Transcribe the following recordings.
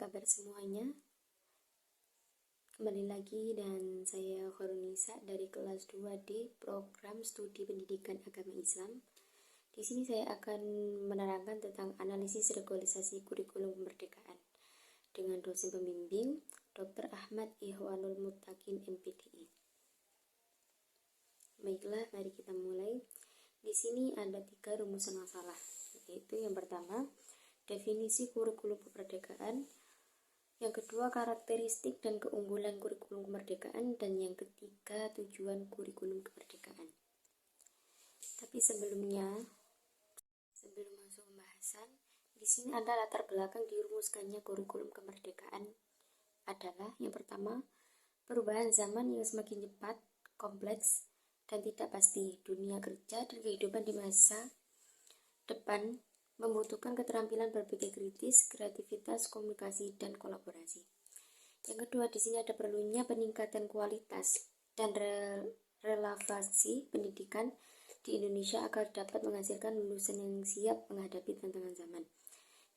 kabar semuanya? Kembali lagi dan saya Khorunisa dari kelas 2D Program Studi Pendidikan Agama Islam. Di sini saya akan menerangkan tentang analisis regularisasi kurikulum kemerdekaan dengan dosen pembimbing Dr. Ahmad Ihwanul Muttaqin MPDI. Baiklah, mari kita mulai. Di sini ada 3 rumusan masalah, yaitu yang pertama, definisi kurikulum kemerdekaan, yang kedua, karakteristik dan keunggulan kurikulum kemerdekaan, dan yang ketiga, tujuan kurikulum kemerdekaan. Tapi sebelum masuk pembahasan, di sini ada latar belakang dirumuskannya kurikulum kemerdekaan adalah yang pertama, perubahan zaman yang semakin cepat, kompleks, dan tidak pasti. Dunia kerja dan kehidupan di masa depan membutuhkan keterampilan berpikir kritis, kreativitas, komunikasi, dan kolaborasi. Yang kedua, di sini ada perlunya peningkatan kualitas dan relevansi pendidikan di Indonesia agar dapat menghasilkan lulusan yang siap menghadapi tantangan zaman.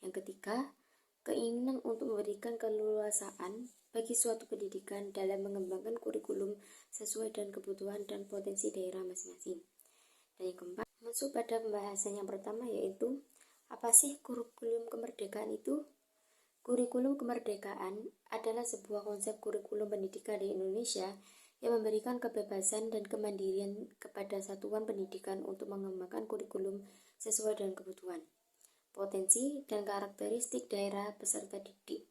Yang ketiga, keinginan untuk memberikan keleluasaan bagi suatu pendidikan dalam mengembangkan kurikulum sesuai dengan kebutuhan dan potensi daerah masing-masing. Dan yang keempat, masuk pada pembahasan yang pertama, yaitu apa sih kurikulum kemerdekaan itu? Kurikulum kemerdekaan adalah sebuah konsep kurikulum pendidikan di Indonesia yang memberikan kebebasan dan kemandirian kepada satuan pendidikan untuk mengembangkan kurikulum sesuai dengan kebutuhan, potensi, dan karakteristik daerah peserta didik.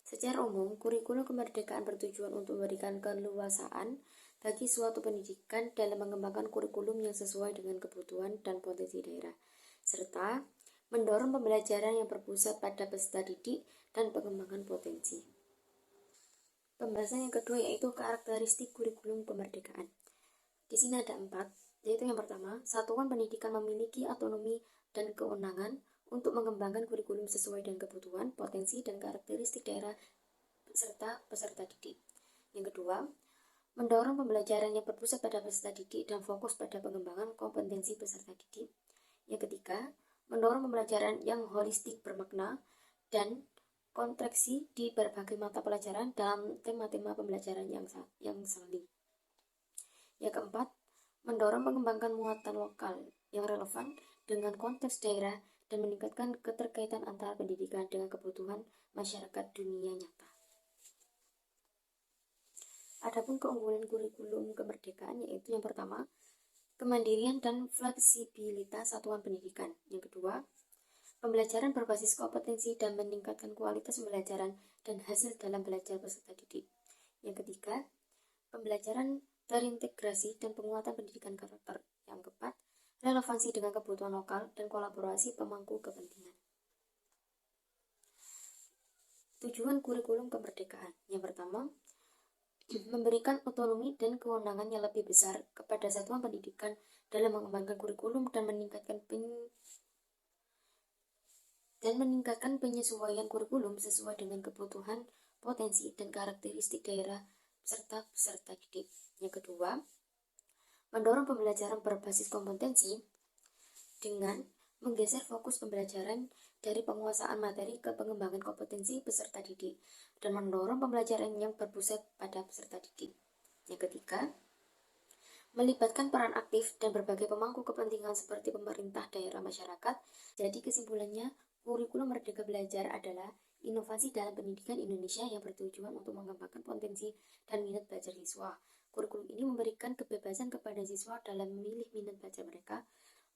Secara umum, kurikulum kemerdekaan bertujuan untuk memberikan keleluasaan bagi suatu pendidikan dalam mengembangkan kurikulum yang sesuai dengan kebutuhan dan potensi daerah, serta mendorong pembelajaran yang berpusat pada peserta didik dan pengembangan potensi. Pembahasan yang kedua yaitu karakteristik kurikulum kemerdekaan. Di sini ada 4, yaitu yang pertama, satuan pendidikan memiliki otonomi dan kewenangan untuk mengembangkan kurikulum sesuai dengan kebutuhan, potensi, dan karakteristik daerah serta peserta didik. Yang kedua, mendorong pembelajaran yang berpusat pada peserta didik dan fokus pada pengembangan kompetensi peserta didik. Yang ketiga, mendorong pembelajaran yang holistik bermakna dan konteksi di berbagai mata pelajaran dalam tema-tema pembelajaran yang saling. Yang keempat, mendorong mengembangkan muatan lokal yang relevan dengan konteks daerah dan meningkatkan keterkaitan antara pendidikan dengan kebutuhan masyarakat dunia nyata. Adapun keunggulan kurikulum kemerdekaan yaitu yang pertama, kemandirian dan fleksibilitas satuan pendidikan. Yang kedua, pembelajaran berbasis kompetensi dan meningkatkan kualitas pembelajaran dan hasil dalam belajar peserta didik. Yang ketiga, pembelajaran terintegrasi dan penguatan pendidikan karakter. Yang keempat, relevansi dengan kebutuhan lokal dan kolaborasi pemangku kepentingan. Tujuan kurikulum kemerdekaan. Yang pertama, memberikan otonomi dan kewenangan yang lebih besar kepada satuan pendidikan dalam mengembangkan kurikulum dan meningkatkan penyesuaian kurikulum sesuai dengan kebutuhan, potensi, dan karakteristik daerah serta peserta didik. Yang kedua, mendorong pembelajaran berbasis kompetensi dengan menggeser fokus pembelajaran dari penguasaan materi ke pengembangan kompetensi peserta didik dan mendorong pembelajaran yang berpusat pada peserta didik. Yang ketiga, melibatkan peran aktif dan berbagai pemangku kepentingan seperti pemerintah, daerah, masyarakat. Jadi kesimpulannya, kurikulum Merdeka Belajar adalah inovasi dalam pendidikan Indonesia yang bertujuan untuk mengembangkan potensi dan minat belajar siswa. Kurikulum ini memberikan kebebasan kepada siswa dalam memilih minat belajar mereka,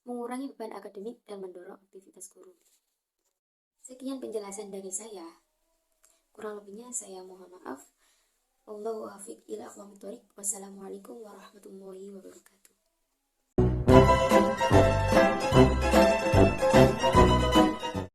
mengurangi beban akademik, dan mendorong aktivitas guru. Sekian penjelasan dari saya. Kurang lebihnya saya mohon maaf. Wallahu a'lam ila aqwamit thoriq. Wassalamualaikum warahmatullahi wabarakatuh.